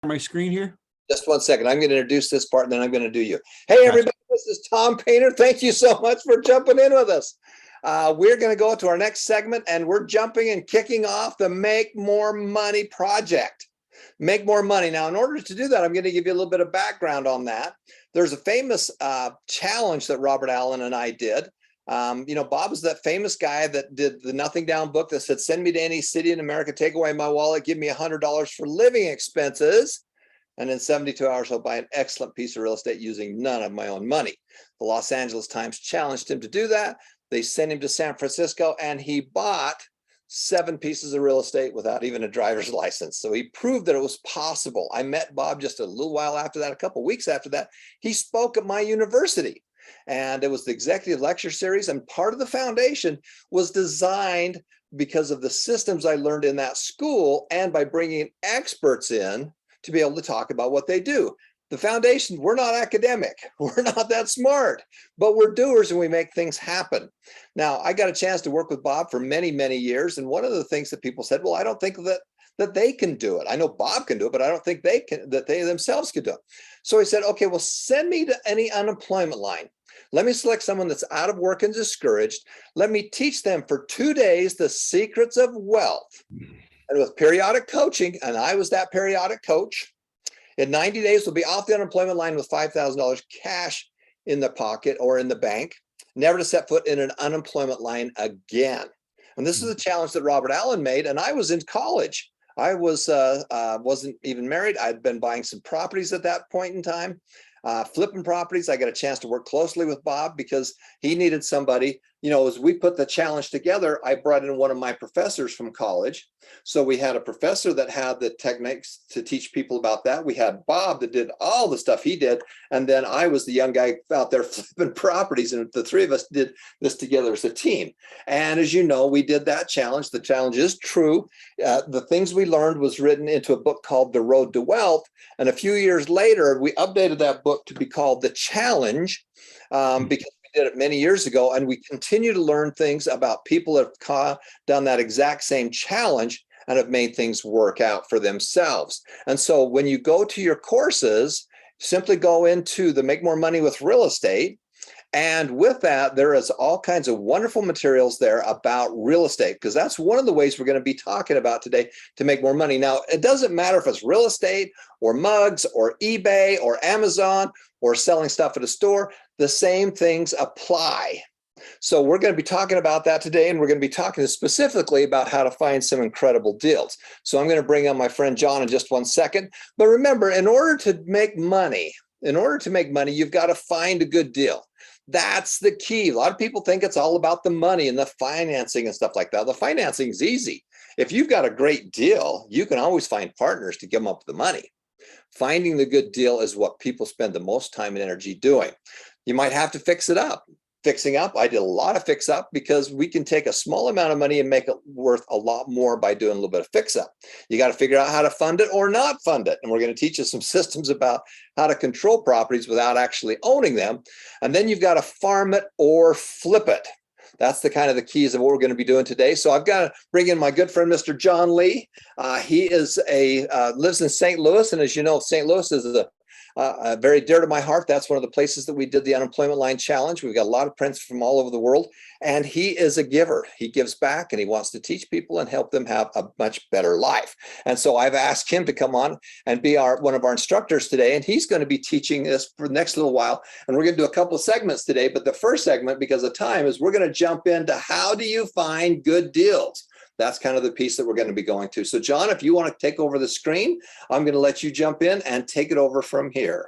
My screen here. Just 1 second. I'm going to introduce this part and then I'm going to do you. Hey, everybody, this is Tom Painter. Thank you so much for jumping in with us. We're going to go to our next segment and we're jumping and kicking off the Make More Money project. Make more money. Now, in order to do that, I'm going to give you a little bit of background on that. There's a famous challenge that Robert Allen and I did. Bob was that famous guy that did the Nothing Down book that said, send me to any city in America, take away my wallet, give me $100 for living expenses. And in 72 hours, I'll buy an excellent piece of real estate using none of my own money. The Los Angeles Times challenged him to do that. They sent him to San Francisco and he bought 7 pieces of real estate without even a driver's license. So he proved that it was possible. I met Bob just a little while after that, a couple of weeks after that. He spoke at my university and it was the executive lecture series. And part of the foundation was designed because of the systems I learned in that school and by bringing experts in to be able to talk about what they do. The foundation, we're not academic, we're not that smart, but we're doers and we make things happen. Now, I got a chance to work with Bob for many, many years. And one of the things that people said, well, I don't think that they can do it. I know Bob can do it, but I don't think they themselves can do it. So he said, okay, well, send me to any unemployment line. Let me select someone that's out of work and discouraged. Let me teach them for 2 days the secrets of wealth. And with periodic coaching, and I was that periodic coach, in 90 days, we'll be off the unemployment line with $5,000 cash in the pocket or in the bank, never to set foot in an unemployment line again. And this is a challenge that Robert Allen made, and I was in college. I wasn't even married. I'd been buying some properties at that point in time, flipping properties. I got a chance to work closely with Bob because he needed somebody. As we put the challenge together, I brought in one of my professors from college. So we had a professor that had the techniques to teach people about that. We had Bob that did all the stuff he did. And then I was the young guy out there flipping properties. And the 3 of us did this together as a team. And as you know, we did that challenge. The challenge is true. The things we learned was written into a book called The Road to Wealth. And a few years later, we updated that book to be called The Challenge because did it many years ago, and we continue to learn things about people that have done that exact same challenge and have made things work out for themselves. And so when you go to your courses, simply go into the Make More Money with Real Estate. And with that, there is all kinds of wonderful materials there about real estate, because that's one of the ways we're going to be talking about today to make more money. Now, it doesn't matter if it's real estate or mugs or eBay or Amazon or selling stuff at a store, the same things apply. So we're going to be talking about that today, and we're going to be talking specifically about how to find some incredible deals. So I'm going to bring on my friend John in just 1 second. But remember, in order to make money, you've got to find a good deal. That's the key. A lot of people think it's all about the money and the financing and stuff like that. The financing is easy. If you've got a great deal, you can always find partners to give them up the money. Finding the good deal is what people spend the most time and energy doing. You might have to fix it up. Fixing up, I did a lot of fix up because we can take a small amount of money and make it worth a lot more by doing a little bit of fix up. You got to figure out how to fund it or not fund it. And we're going to teach you some systems about how to control properties without actually owning them. And then you've got to farm it or flip it. That's the kind of the keys of what we're going to be doing today. So I've got to bring in my good friend, Mr. John Lee. He is lives in St. Louis. And as you know, St. Louis is very dear to my heart. That's one of the places that we did the Unemployment Line Challenge. We've got a lot of friends from all over the world, and he is a giver. He gives back, and he wants to teach people and help them have a much better life. And so I've asked him to come on and be one of our instructors today, and he's going to be teaching this for the next little while. And we're going to do a couple of segments today, but the first segment, because of time, is we're going to jump into how do you find good deals. That's kind of the piece that we're going to be going to. So John, if you want to take over the screen, I'm going to let you jump in and take it over from here.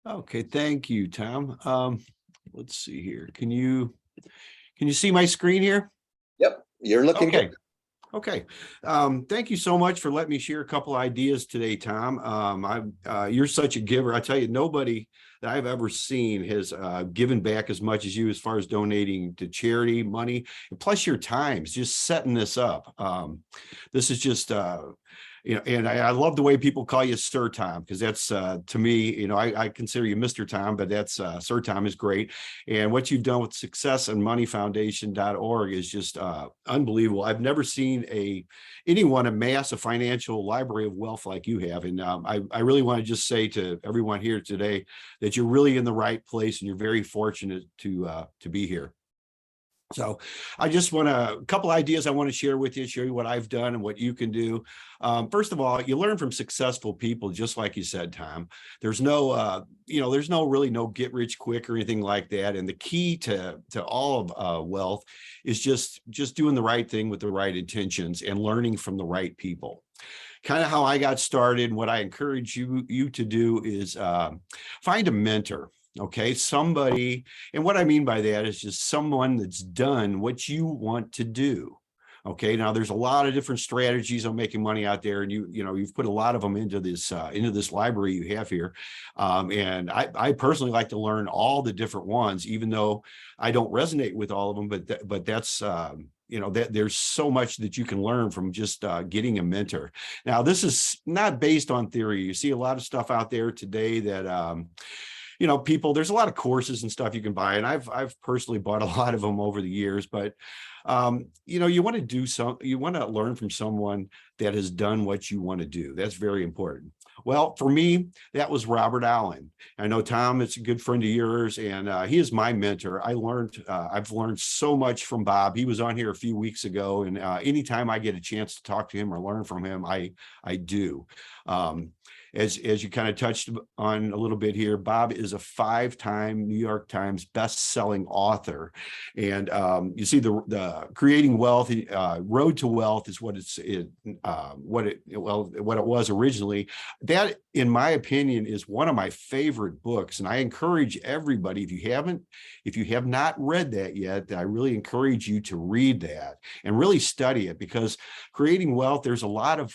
Okay, thank you, Tom. Let's see here. Can you see my screen here? Yep, you're looking good. Okay. Thank you so much for letting me share a couple ideas today, Tom. You're such a giver. I tell you, nobody that I've ever seen has given back as much as you as far as donating to charity money, and plus your times, just setting this up. This is just you know, and I love the way people call you Sir Tom, because that's to me, you know, I consider you Mr. Tom, but that's Sir Tom is great. And what you've done with successandmoneyfoundation.org is just unbelievable. I've never seen anyone amass a financial library of wealth like you have. And I really want to just say to everyone here today that you're really in the right place, and you're very fortunate to be here. So I just want a couple ideas I want to share with you, show you what I've done and what you can do. First of all, you learn from successful people, just like you said, Tom. There's no, there's really no get rich quick or anything like that. And the key to all of wealth is just doing the right thing with the right intentions and learning from the right people. Kind of how I got started. What I encourage you to do is find a mentor. Okay, somebody, and what I mean by that is just someone that's done what you want to do. Okay, now there's a lot of different strategies on making money out there, and you've put a lot of them into this library you have here. And I personally like to learn all the different ones, even though I don't resonate with all of them. But that's there's so much that you can learn from just getting a mentor. Now, this is not based on theory. You see a lot of stuff out there today that there's a lot of courses and stuff you can buy, and I've personally bought a lot of them over the years, but you want to learn from someone that has done what you want to do. That's very important. Well, for me, that was Robert Allen. I know, Tom, it's a good friend of yours, and he is my mentor. I've learned so much from Bob. He was on here a few weeks ago, and anytime I get a chance to talk to him or learn from him, I do. As you kind of touched on a little bit here, Bob is a 5-time New York Times best-selling author, and you see the Creating Wealth, Road to Wealth is what it was originally. That, in my opinion, is one of my favorite books, and I encourage everybody, if you have not read that yet, I really encourage you to read that and really study it, because Creating Wealth, there's a lot of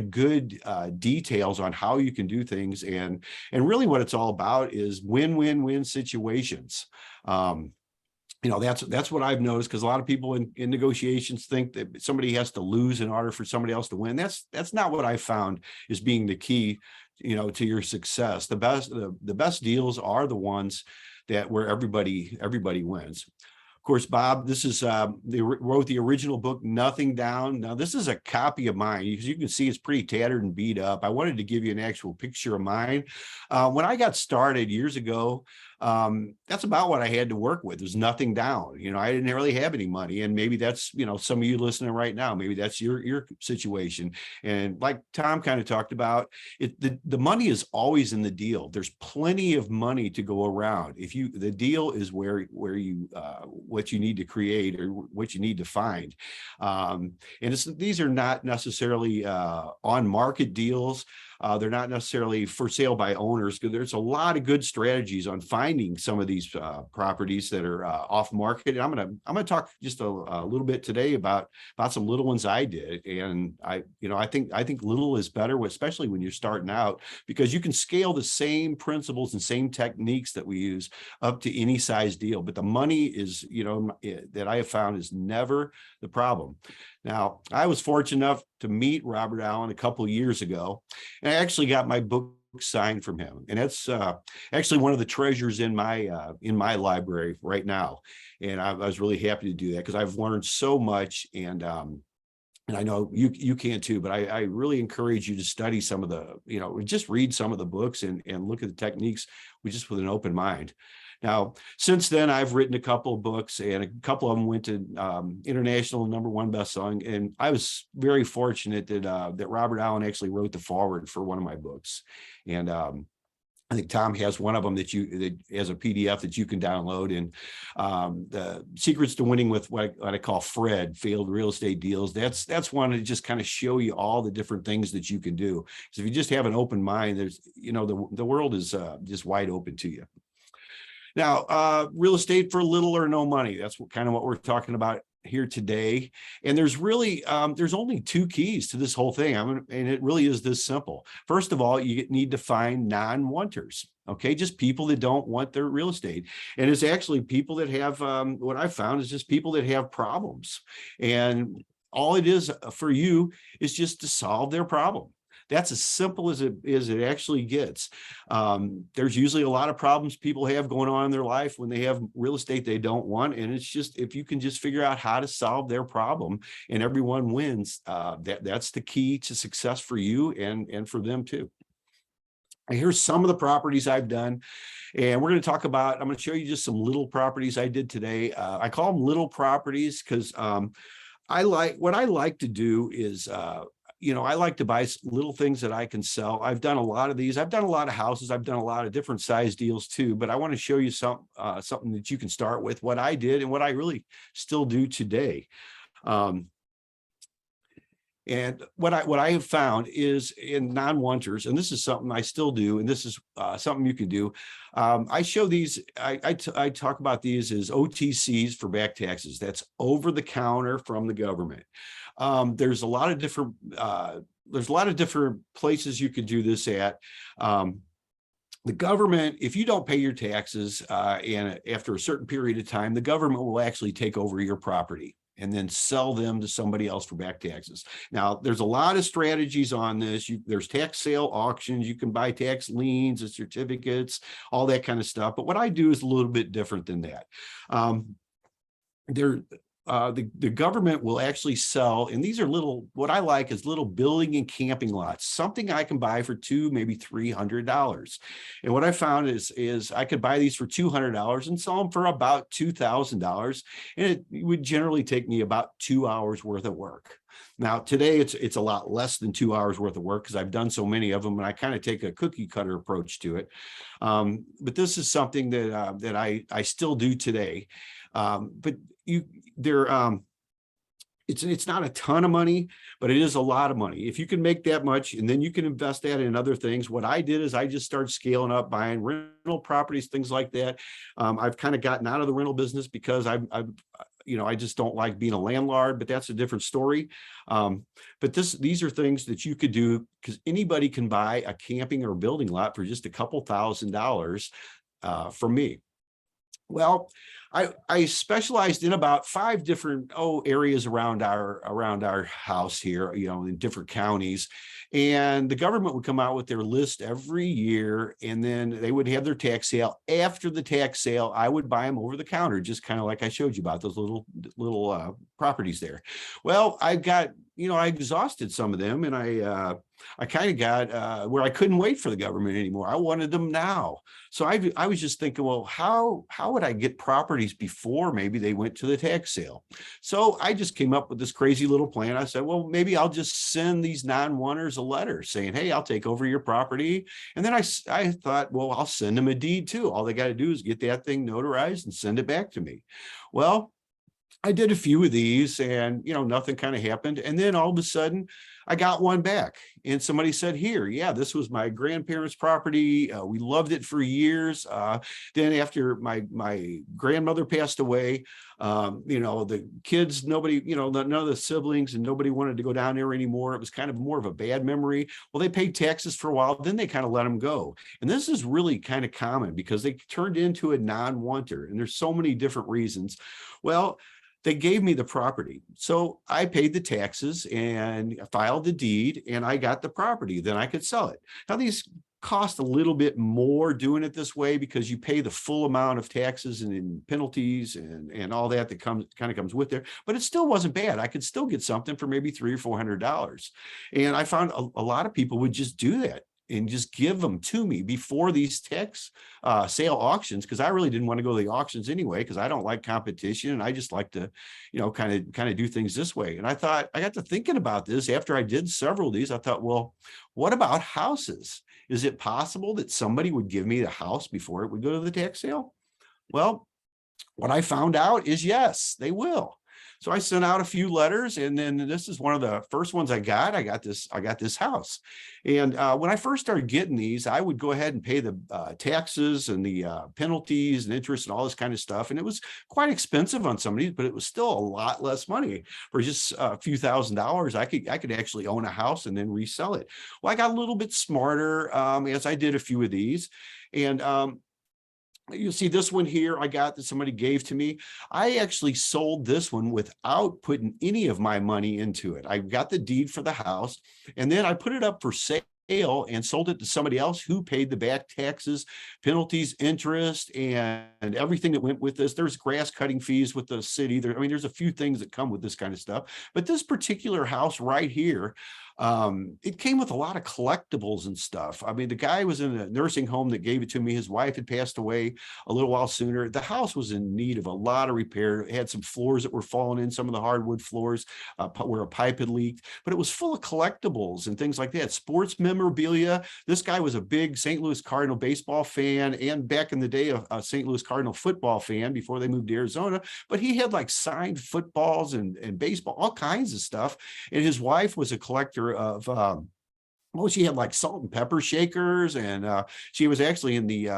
good details on how you can do things, and really what it's all about is win-win-win situations. That's what I've noticed, because a lot of people in negotiations think that somebody has to lose in order for somebody else to win. That's not what I found is being the key, to your success. The best deals are the ones where everybody wins. Of course, Bob, this is they wrote the original book, Nothing Down. Now, this is a copy of mine, because you can see it's pretty tattered and beat up. I wanted to give you an actual picture of mine. When I got started years ago, that's about what I had to work with. There's nothing down. I didn't really have any money, and maybe that's some of you listening right now. Maybe that's your situation. And like Tom kind of talked about, the money is always in the deal. There's plenty of money to go around. The deal is where you what you need to create or what you need to find. And these are not necessarily on market deals. They're not necessarily for sale by owners, because there's a lot of good strategies on finding some of these properties that are off market. And I'm gonna talk just a little bit today about some little ones I did. And I think little is better, especially when you're starting out, because you can scale the same principles and same techniques that we use up to any size deal. But the money is, that I have found, is never the problem. Now, I was fortunate enough to meet Robert Allen a couple of years ago, and I actually got my book signed from him, and that's actually one of the treasures in my library right now. And I was really happy to do that, because I've learned so much, and I know you can too. But I really encourage you to study some of the, just read some of the books and look at the techniques with an open mind. Now, since then, I've written a couple of books, and a couple of them went to international #1 bestselling. And I was very fortunate that Robert Allen actually wrote the foreword for one of my books. And I think Tom has one of them that as a PDF that you can download. And the Secrets to Winning with what I call FRED, Failed Real Estate Deals. That's one to just kind of show you all the different things that you can do. Because if you just have an open mind, there's the world is just wide open to you. Now, real estate for little or no money. That's kind of what we're talking about here today. And there's really, there's only 2 keys to this whole thing. And it really is this simple. First of all, you need to find non-wanters. Okay, just people that don't want their real estate. And it's actually people that have, what I found is just people that have problems. And all it is for you is just to solve their problem. That's as simple as it actually gets. There's usually a lot of problems people have going on in their life when they have real estate they don't want. And it's just, if you can just figure out how to solve their problem and everyone wins, that's the key to success for you and for them too. And here's some of the properties I've done. And we're going to talk about, I'm going to show you just some little properties I did today. I call them little properties because what I like to do is, I like to buy little things that I can sell. I've done a lot of these. I've done a lot of houses. I've done a lot of different size deals too, but I want to show you something that you can start with, what I did and what I really still do today. And what I have found is in non-wanters, and this is something I still do, and this is something you can do. I show these, I talk about these as OTCs for back taxes. That's over the counter from the government. There's a lot of different places you could do this at. The government, if you don't pay your taxes, and after a certain period of time, the government will actually take over your property and then sell them to somebody else for back taxes. Now, there's a lot of strategies on this. There's tax sale auctions. You can buy tax liens and certificates, all that kind of stuff. But what I do is a little bit different than that. The government will actually sell, and these are what I like is little building and camping lots, something I can buy for $200, maybe $300. And what I found is I could buy these for $200 and sell them for about $2,000. And it would generally take me about 2 hours worth of work. Now, today it's a lot less than 2 hours worth of work because I've done so many of them, and I kind of take a cookie cutter approach to it. But this is something that I still do today. But it's not a ton of money, but it is a lot of money. If you can make that much and then you can invest that in other things. What I did is I just started scaling up, buying rental properties, things like that. I've kind of gotten out of the rental business because I just don't like being a landlord, but that's a different story. But these are things that you could do because anybody can buy a camping or building lot for just a couple $1,000s from me. Well, I specialized in about 5 different areas around our house here, in different counties. And the government would come out with their list every year, and then they would have their tax sale. After the tax sale, I would buy them over the counter, just kind of like I showed you about those little properties there. Well, I exhausted some of them, and I kind of got where I couldn't wait for the government anymore. I wanted them now. So I was just thinking, well, how would I get properties before maybe they went to the tax sale? So I just came up with this crazy little plan. I said, well, maybe I'll just send these non-wanters a letter saying, hey, I'll take over your property. And then I thought, well, I'll send them a deed too. All they got to do is get that thing notarized and send it back to me. Well, I did a few of these and, nothing kind of happened. And then all of a sudden I got one back and somebody said, here, yeah, this was my grandparents' property. We loved it for years. Then after my grandmother passed away, the kids, nobody, none of the siblings and nobody wanted to go down there anymore. It was kind of more of a bad memory. Well, they paid taxes for a while, then they kind of let them go. And this is really kind of common because they turned into a non-wanter, and there's so many different reasons. Well, they gave me the property. So I paid the taxes and filed the deed, and I got the property. Then I could sell it. Now, these cost a little bit more doing it this way because you pay the full amount of taxes and penalties and all that kind of comes with there, but it still wasn't bad. I could still get something for maybe $300 or $400. And I found a lot of people would just do that and just give them to me before these tax sale auctions, because I really didn't want to go to the auctions anyway, because I don't like competition and I just like to, kind of do things this way. And I thought, I got to thinking about this after I did several of these. I thought, well, what about houses? Is it possible that somebody would give me the house before it would go to the tax sale? Well, what I found out is yes, they will. So I sent out a few letters, and then this is one of the first ones I got. I got this house. And when I first started getting these, I would go ahead and pay the taxes and the penalties and interest and all this kind of stuff. And it was quite expensive on some of these, but it was still a lot less money. For just a few $1,000s, I could actually own a house and then resell it. Well, I got a little bit smarter as I did a few of these. And You see this one here I got that somebody gave to me. I actually sold this one without putting any of my money into it. I got the deed for the house, and then I put it up for sale and sold it to somebody else who paid the back taxes, penalties, interest, and everything that went with this. There's grass cutting fees with the city. I mean, there's a few things that come with this kind of stuff. But this particular house right here, it came with a lot of collectibles and stuff. I mean, the guy was in a nursing home that gave it to me. His wife had passed away a little while sooner. The house was in need of a lot of repair. It had some floors that were falling in, some of the hardwood floors where a pipe had leaked, but it was full of collectibles and things like that. Sports memorabilia. This guy was a big St. Louis Cardinal baseball fan, and back in the day, a St. Louis Cardinal football fan before they moved to Arizona. But he had like signed footballs and baseball, all kinds of stuff. And his wife was a collector of well, she had like salt and pepper shakers, and she was actually in the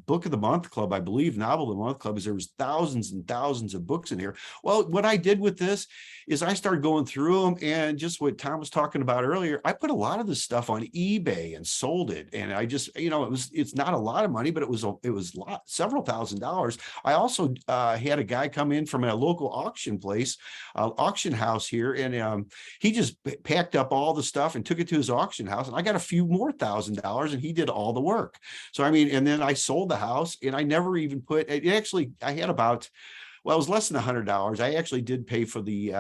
Book of the Month Club, I believe, Novel of the Month Club, because there was thousands and thousands of books in here. Well, what I did with this is I started going through them, and just what Tom was talking about earlier, I put a lot of this stuff on eBay and sold it. And I just, it's not a lot of money, but it was several $1,000s. I also had a guy come in from a local auction place, auction house here, and he just packed up all the stuff and took it to his auction house. And I got a few more $1,000s, and he did all the work. So, I mean, and then I sold the house, and I never even put it. Actually, I had about, well, it was less than $100. I actually did pay for the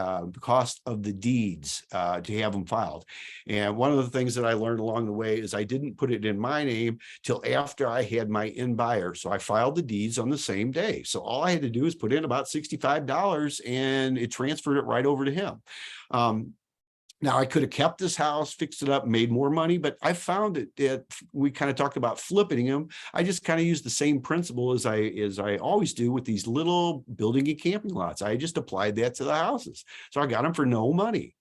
cost of the deeds to have them filed. And one of the things that I learned along the way is I didn't put it in my name till after I had my in buyer. So I filed the deeds on the same day. So all I had to do is put in about $65, and it transferred it right over to him. Now, I could have kept this house, fixed it up, made more money, but I found that we kind of talked about flipping them. I just kind of used the same principle as I always do with these little building and camping lots. I just applied that to the houses. So I got them for no money.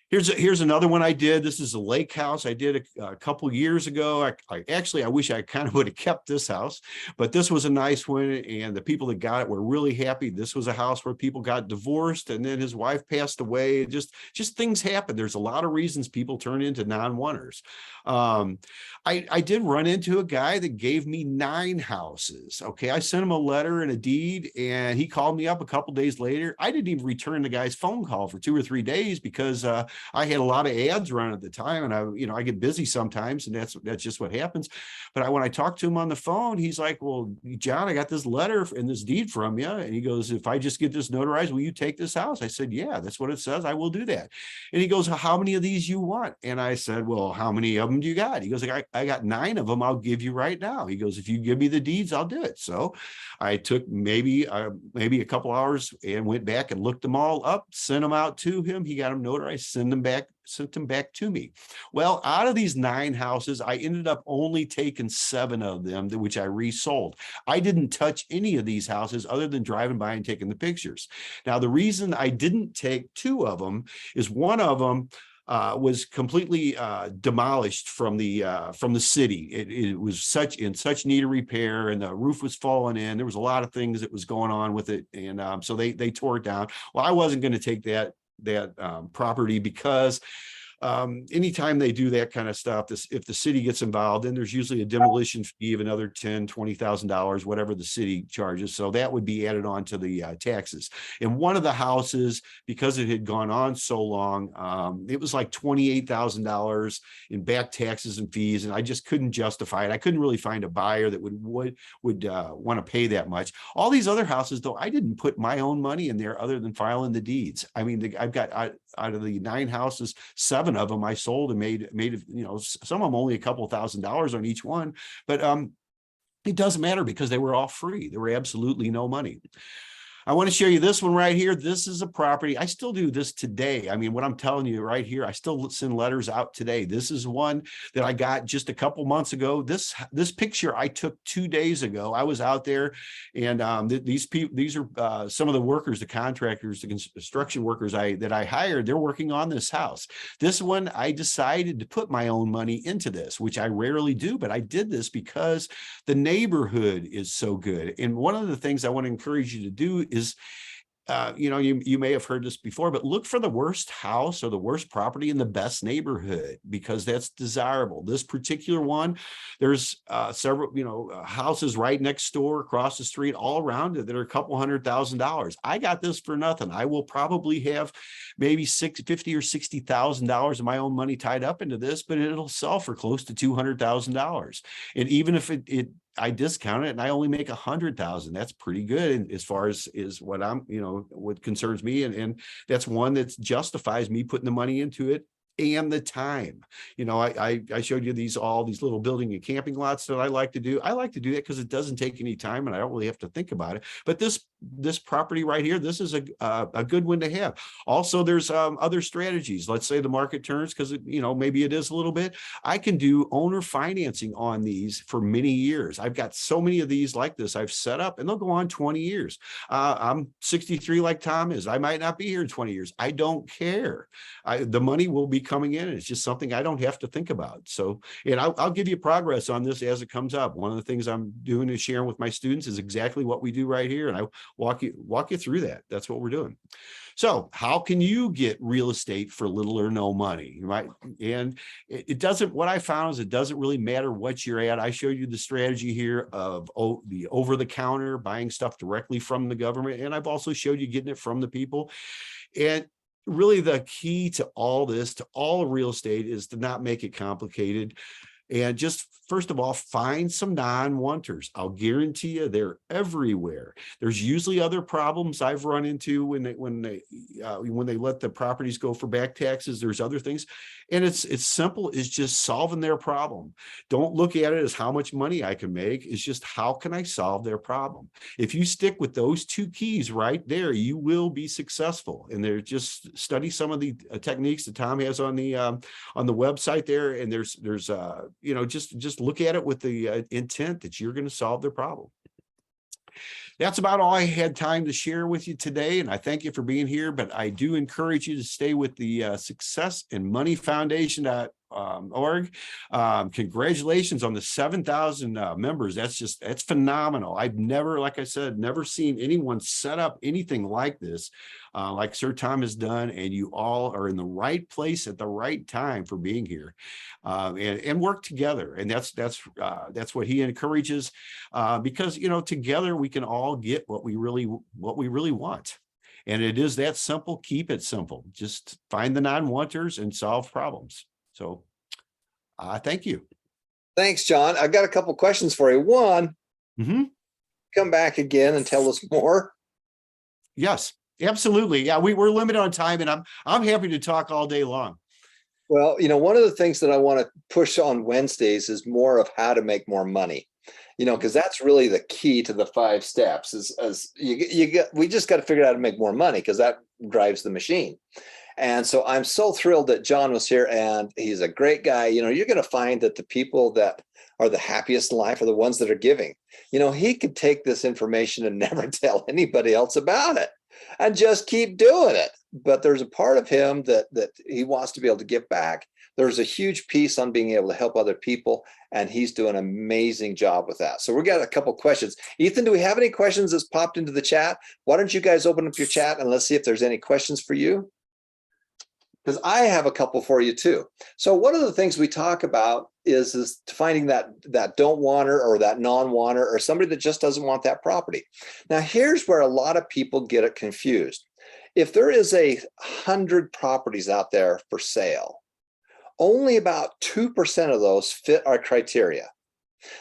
Here's another one I did. This is a lake house I did a couple years ago. I wish I kind of would have kept this house, but this was a nice one, and the people that got it were really happy. This was a house where people got divorced, and then his wife passed away. Just things happen. There's a lot of reasons people turn into non-oneers. I did run into a guy that gave me 9 houses. Okay, I sent him a letter and a deed, and he called me up a couple days later. I didn't even return the guy's phone call for 2 or 3 days because I had a lot of ads run at the time, and I get busy sometimes, and that's just what happens. But when I talked to him on the phone, he's like, "Well, John, I got this letter and this deed from you." And he goes, "If I just get this notarized, will you take this house?" I said, "Yeah, that's what it says. I will do that." And he goes, "How many of these you want?" And I said, "Well, how many of them do you got?" He goes, I got 9 of them. I'll give you right now. He goes, "If you give me the deeds, I'll do it." So I took maybe a couple hours and went back and looked them all up, sent them out to him. He got them notarized, sent them back to me. Well, out of these 9 houses, I ended up only taking 7 of them, which I resold. I didn't touch any of these houses other than driving by and taking the pictures. Now, the reason I didn't take 2 of them is one of them was completely demolished from the city. It was in such need of repair, and the roof was falling in. There was a lot of things that was going on with it, and so they tore it down. Well, I wasn't going to take that property because anytime they do that kind of stuff, if the city gets involved, then there's usually a demolition fee of another $10,000-$20,000, whatever the city charges. So that would be added on to the taxes. And one of the houses, because it had gone on so long, it was like $28,000 in back taxes and fees, and I just couldn't justify it. I couldn't really find a buyer that would want to pay that much. All these other houses, though, I didn't put my own money in there other than filing the deeds. I mean, I've got out of the 9 houses, 7 of them I sold and made, some of them only a couple $1,000s on each one, but it doesn't matter because they were all free. There were absolutely no money. I want to show you this one right here. This is a property. I still do this today. I mean, what I'm telling you right here, I still send letters out today. This is one that I got just a couple months ago. This picture I took 2 days ago. I was out there, and these are some of the workers, the contractors, the construction workers that I hired. They're working on this house. This one, I decided to put my own money into this, which I rarely do, but I did this because the neighborhood is so good. And one of the things I want to encourage you to do is you may have heard this before, but look for the worst house or the worst property in the best neighborhood, because that's desirable. This particular one, there's several, houses right next door, across the street, all around it that are a couple $100,000. I got this for nothing. I will probably have maybe $50,000 or $60,000 of my own money tied up into this, but it'll sell for close to $200,000. And even if I discount it and I only make 100,000, that's pretty good as far as is what what concerns me. And that's one that justifies me putting the money into it and the time. I showed you all these little building and camping lots that I like to do. I like to do that because it doesn't take any time and I don't really have to think about it. But this property right here, this is a good one to have. Also, there's other strategies. Let's say the market turns, because maybe it is a little bit. I can do owner financing on these for many years. I've got so many of these like this I've set up, and they'll go on 20 years. I'm 63 like Tom is. I might not be here in 20 years. I don't care. The money will be coming in. It's just something I don't have to think about. So, and I'll give you progress on this as it comes up. One of the things I'm doing and sharing with my students is exactly what we do right here. And I walk you through that. That's what we're doing. So how can you get real estate for little or no money, right? And it doesn't, what I found is it doesn't really matter what you're at. I showed you the strategy here of the over-the-counter, buying stuff directly from the government. And I've also showed you getting it from the people. And really the key to all this, to all real estate, is to not make it complicated. And just, first of all, find some non-wanters. I'll guarantee you they're everywhere. There's usually other problems I've run into when they let the properties go for back taxes. There's other things. And it's simple as just solving their problem. Don't look at it as how much money I can make. It's just, how can I solve their problem? If you stick with those two keys right there, you will be successful. And they're just, study some of the techniques that Tom has on the website there. And there's just look at it with the intent that you're going to solve their problem. That's about all I had time to share with you today, and I thank you for being here, but I do encourage you to stay with the Success and Money Foundation.org. Congratulations on the 7,000 members. That's phenomenal. I've never, like I said, never seen anyone set up anything like this, like Sir Tom has done, and you all are in the right place at the right time for being here, and work together. And that's what he encourages, because together we can all get what we really want. And it is that simple. Keep it simple. Just find the non-wanters and solve problems. So thank you. Thanks, John. I've got a couple questions for you. One, come back again and tell us more. Yes, absolutely. Yeah, we're limited on time, and I'm happy to talk all day long. Well, one of the things that I want to push on Wednesdays is more of how to make more money. Because that's really the key to the 5 steps. We just got to figure out how to make more money, because that drives the machine. And so I'm so thrilled that John was here, and he's a great guy. You're going to find that the people that are the happiest in life are the ones that are giving. He could take this information and never tell anybody else about it and just keep doing it. But there's a part of him that he wants to be able to give back. There's a huge piece on being able to help other people, and he's doing an amazing job with that. So we got a couple questions. Ethan, do we have any questions that's popped into the chat? Why don't you guys open up your chat and let's see if there's any questions for you? Because I have a couple for you too. So one of the things we talk about is finding that don't wanter, or that non-wanter, or somebody that just doesn't want that property. Now, here's where a lot of people get it confused. If there is 100 properties out there for sale, only about 2% of those fit our criteria.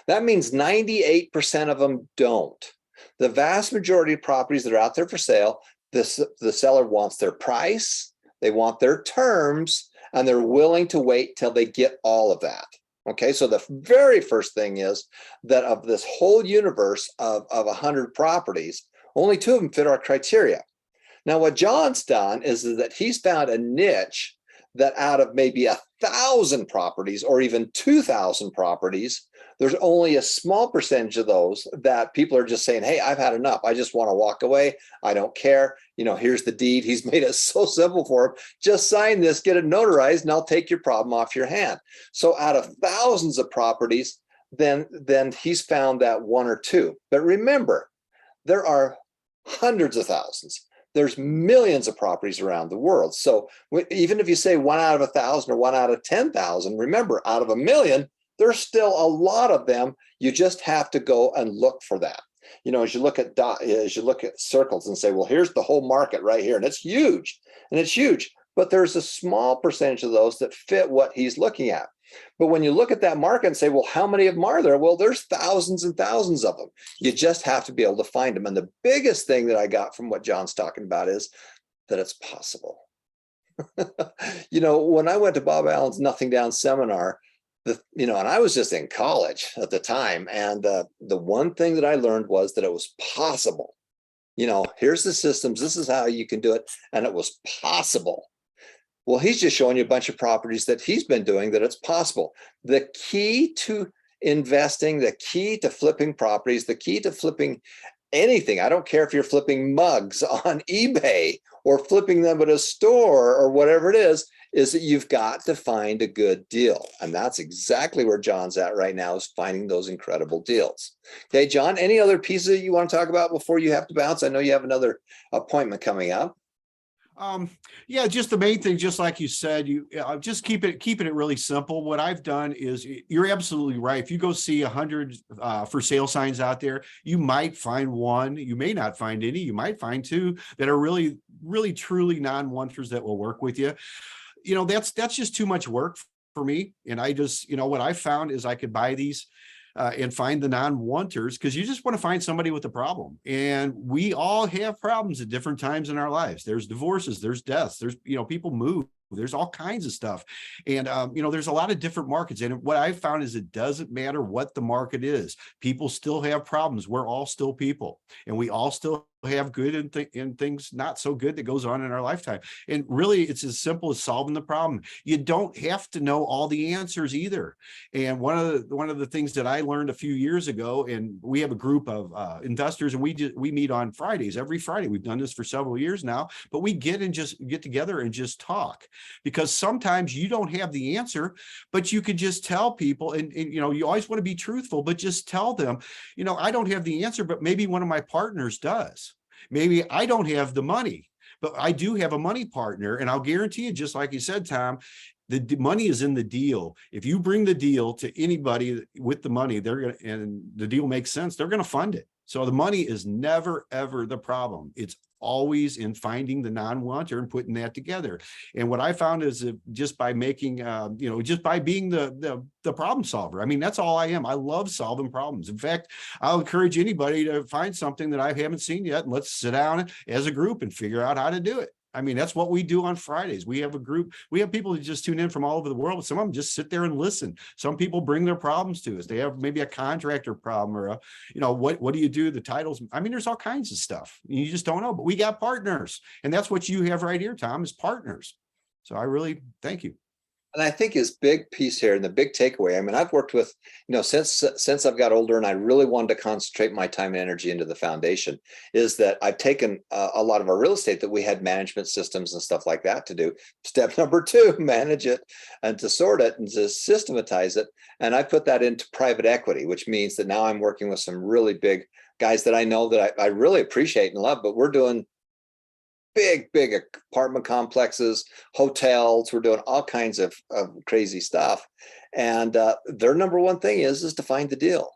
That means 98% of them don't. The vast majority of properties that are out there for sale, the seller wants their price, they want their terms, and they're willing to wait till they get all of that. Okay, so the very first thing is that of this whole universe of 100 properties, only 2 of them fit our criteria. Now, what John's done is that he's found a niche that out of maybe 1,000 properties, or even 2,000 properties, there's only a small percentage of those that people are just saying, hey, I've had enough. I just want to walk away. I don't care. Here's the deed. He's made it so simple for them. Just sign this, get it notarized, and I'll take your problem off your hand. So out of thousands of properties, then he's found that 1 or 2. But remember, there are hundreds of thousands. There's millions of properties around the world. So even if you say 1 out of 1,000 or 1 out of 10,000, remember, out of a million, there's still a lot of them. You just have to go and look for that. You know, as you look at circles and say, well, here's the whole market right here, and it's huge, but there's a small percentage of those that fit what he's looking at. But when you look at that market and say, well, how many of them are there? Well, there's thousands and thousands of them. You just have to be able to find them. And the biggest thing that I got from what John's talking about is that it's possible. You know, when I went to Bob Allen's Nothing Down seminar, and I was just in college at the time. And the one thing that I learned was that it was possible. You know, here's the systems. This is how you can do it. And it was possible. Well, he's just showing you a bunch of properties that he's been doing that it's possible. The key to investing, the key to flipping properties, the key to flipping anything, I don't care if you're flipping mugs on eBay or flipping them at a store or whatever it is that you've got to find a good deal. And that's exactly where John's at right now, is finding those incredible deals. Okay, John, any other pieces you want to talk about before you have to bounce? I know you have another appointment coming up. Yeah, just the main thing, just like you said, you just keeping it really simple. What I've done is, you're absolutely right. If you go see 100 for sale signs out there, you might find one, you may not find any, you might find two that are really, really, truly non-wanters that will work with you. You know, that's just too much work for me. And I just, what I found is I could buy these and find the non-wanters, because you just want to find somebody with a problem. And we all have problems at different times in our lives. There's divorces, there's deaths, there's, people move, there's all kinds of stuff. And, there's a lot of different markets. And what I found is it doesn't matter what the market is. People still have problems. We're all still people, and we all still have good and things not so good that goes on in our lifetime. And really, it's as simple as solving the problem. You don't have to know all the answers either. And one of the things that I learned a few years ago, and we have a group of investors, and we meet on Fridays, every Friday. We've done this for several years now, but we get together and just talk, because sometimes you don't have the answer, but you could just tell people, and you always want to be truthful, but just tell them, I don't have the answer, but maybe one of my partners does. Maybe I don't have the money, but I do have a money partner. And I'll guarantee you, just like you said, Tom, the money is in the deal. If you bring the deal to anybody with the money, and the deal makes sense, they're going to fund it. So the money is never, ever the problem. It's always in finding the non-wanter and putting that together. And what I found is that just by making, just by being the problem solver. I mean, that's all I am. I love solving problems. In fact, I'll encourage anybody to find something that I haven't seen yet, and let's sit down as a group and figure out how to do it. I mean, that's what we do on Fridays. We have a group. We have people who just tune in from all over the world. Some of them just sit there and listen. Some people bring their problems to us. They have maybe a contractor problem, or what do you do? The titles. I mean, there's all kinds of stuff. You just don't know. But we got partners, and that's what you have right here, Tom, is partners. So I really thank you. And I think his big piece here, and the big takeaway, I mean, I've worked with, since I've got older, and I really wanted to concentrate my time and energy into the foundation, is that I've taken a lot of our real estate that we had management systems and stuff like that to do. Step number 2, manage it and to sort it and to systematize it. And I put that into private equity, which means that now I'm working with some really big guys that I know that I really appreciate and love, but we're doing big apartment complexes, hotels. We're doing all kinds of crazy stuff. And their number one thing is to find the deal.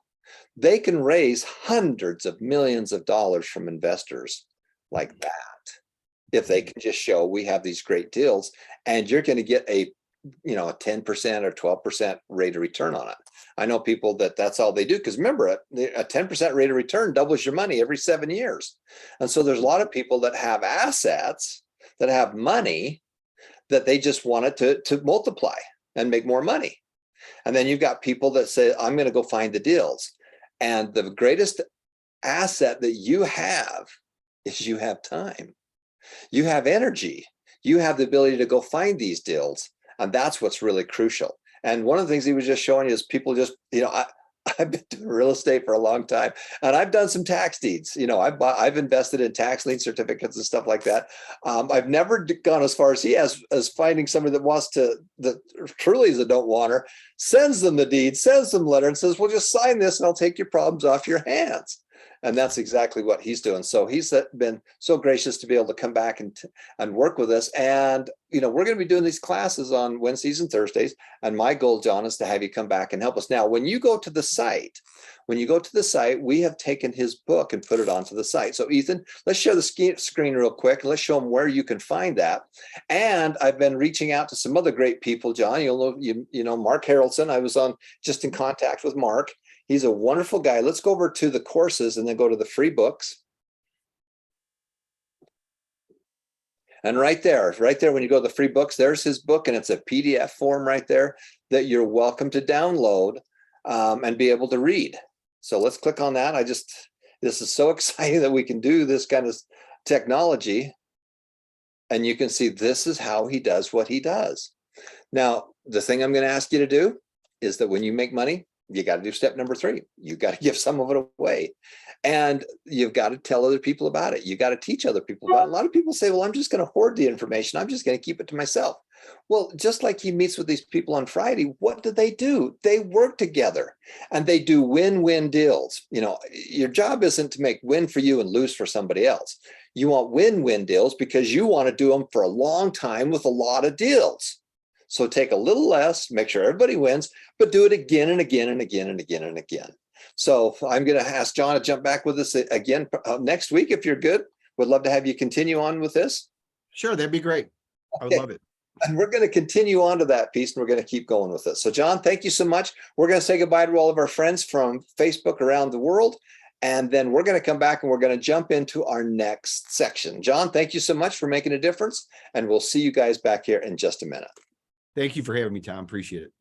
They can raise hundreds of millions of dollars from investors like that if they can just show we have these great deals, and you're going to get a 10% or 12% rate of return on it. I know people that's all they do, because remember, a 10% rate of return doubles your money every 7 years. And so there's a lot of people that have assets, that have money, that they just want it to multiply and make more money. And then you've got people that say, I'm going to go find the deals. And the greatest asset that you have is you have time. You have energy. You have the ability to go find these deals. And that's what's really crucial. And one of the things he was just showing you is people just, I've been doing real estate for a long time, and I've done some tax deeds. I've invested in tax lien certificates and stuff like that. I've never gone as far as he has, as finding somebody that wants that truly is a don't wanter, sends them the deed, sends them a letter, and says, well, just sign this and I'll take your problems off your hands. And that's exactly what he's doing. So he's been so gracious to be able to come back and work with us. And, we're going to be doing these classes on Wednesdays and Thursdays. And my goal, John, is to have you come back and help us. Now, when you go to the site, we have taken his book and put it onto the site. So Ethan, let's share the screen real quick. Let's show them where you can find that. And I've been reaching out to some other great people, John. You know Mark Harrelson. I was just in contact with Mark. He's a wonderful guy. Let's go over to the courses and then go to the free books. And right there, when you go to the free books, there's his book, and it's a PDF form right there that you're welcome to download and be able to read. So let's click on that. This is so exciting that we can do this kind of technology. And you can see this is how he does what he does. Now, the thing I'm going to ask you to do is that when you make money, you got to do step number 3. You got to give some of it away, and you've got to tell other people about it. You got to teach other people about it. A lot of people say, well, I'm just going to hoard the information. I'm just going to keep it to myself. Well, just like he meets with these people on Friday, what do? They work together, and they do win-win deals. Your job isn't to make win for you and lose for somebody else. You want win-win deals because you want to do them for a long time with a lot of deals. So take a little less, make sure everybody wins, but do it again and again and again and again and again. So I'm going to ask John to jump back with us again next week if you're good. Would love to have you continue on with this. Sure, that'd be great. I would love it. And we're going to continue on to that piece, and we're going to keep going with this. So John, thank you so much. We're going to say goodbye to all of our friends from Facebook around the world. And then we're going to come back and we're going to jump into our next section. John, thank you so much for making a difference. And we'll see you guys back here in just a minute. Thank you for having me, Tom. Appreciate it.